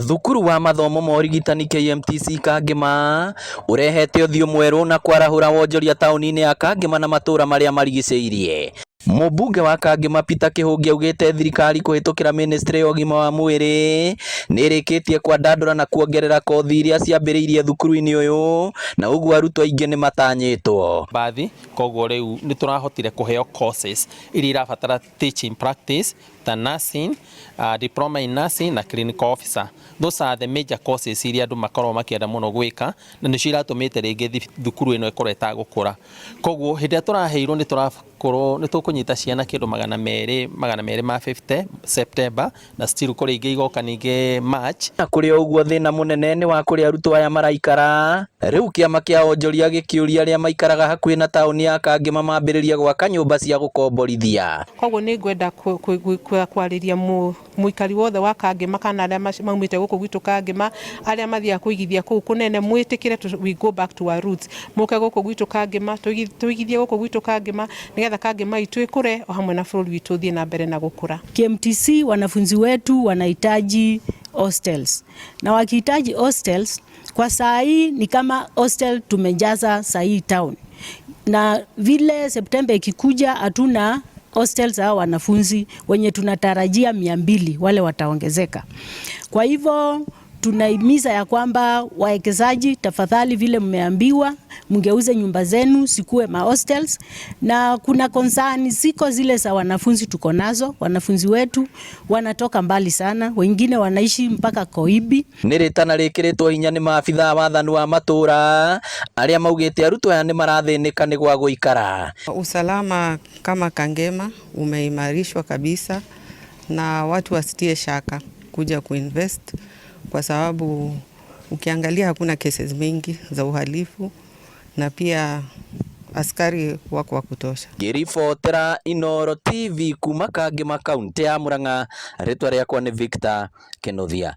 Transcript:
Thukuru wa mathomo ma urigitani KMTC Kangema urehete uthio mweru na kwarahura wonjoria tauni-ini ya Kangema na matura maria marigiceirie. Mũmbunge wa Kangema Peter Kĩhũngi augĩte thirikari kũhĩtũkĩra ministry ya ũgima wa mwĩrĩ nĩrĩkĩtie kwandandũra na kuongerera kothi iria ciambĩrĩirie thukuru-inĩ ũyũ na ũguo arutwo aingĩ nĩ matanyĩtwo. Bathi koguo rĩu nĩ tũrahotire kũheo courses iria irabatara teaching practice ta nursing, diploma in nursing na clinical officer. Those are the major courses iria andũ makorwo makĩenda mũno gwĩka na nĩcio iratũmĩte rĩngĩ thukuru ĩno ĩkorwo ĩtagũkũra. Koguo hĩndĩ ĩrĩa tũraheirwo nĩ tũkũnyita ciana kĩndũ 250 September na still kũrĩ ingĩ igoka ningĩ March. Na kũrĩ ũguo thĩna mũnene nĩ wa kũrĩa arutwo aya maraikara. Rĩu kĩama kĩa onjoria gĩkĩũria arĩa maikaraga hakuhĩ na taũni ya Kangema mambĩrĩria gwaka nyũmba cia gũkomborithia. Koguo nĩ ngwenda kwarĩria mũikari wothe wa Kangema kana arĩa maumĩte gũkũ gwitũ Kangema arĩa mathiaga kũigithia kũu kũnene mwĩtĩkĩre we go back to our roots. Mũke gũkũ gwitũ Kangema tũigithie gũkũ gwitũ Kangema nĩgetha Kangema itũ ĩkũre o hamwe na bũrũri witũ ũthiĩ na mbere na gũkũra. KMTC wanafunzi wetu wanahitaji hostels na wakihitaji hostels kwa saa hii ni kama hostel tumejaza saa hii town, na vile September ikikuja hatuna hostels za wanafunzi wenye tunatarajia 200 wale wataongezeka. Kwa hivyo tunahimiza ya kwamba wawekezaji, tafadhali vile mmeambiwa mngeuze nyumba zenu sikuwe ma hostels, na kuna concern ziko zile za wanafunzi tuko nazo. Wanafunzi wetu wanatoka mbali sana, wengine wanaishi mpaka Koibi. Nĩrĩtana rĩkĩrĩtwo hinya nĩ maabitha wathani wa matũra arĩa maugĩte arutwo aya nĩ marathĩnĩka nĩ gwa gũikara. Usalama kama Kangema umeimarishwa kabisa na watu wasitie shaka kuja kuinvest kwa sababu ukiangalia hakuna cases mingi za uhalifu na pia askari wako wa kutosha. Ngĩribotera Inooro TV kuma Kangema kaunti ya Murang'a, rĩtwa rĩakwa nĩ Victor Kĩnuthia.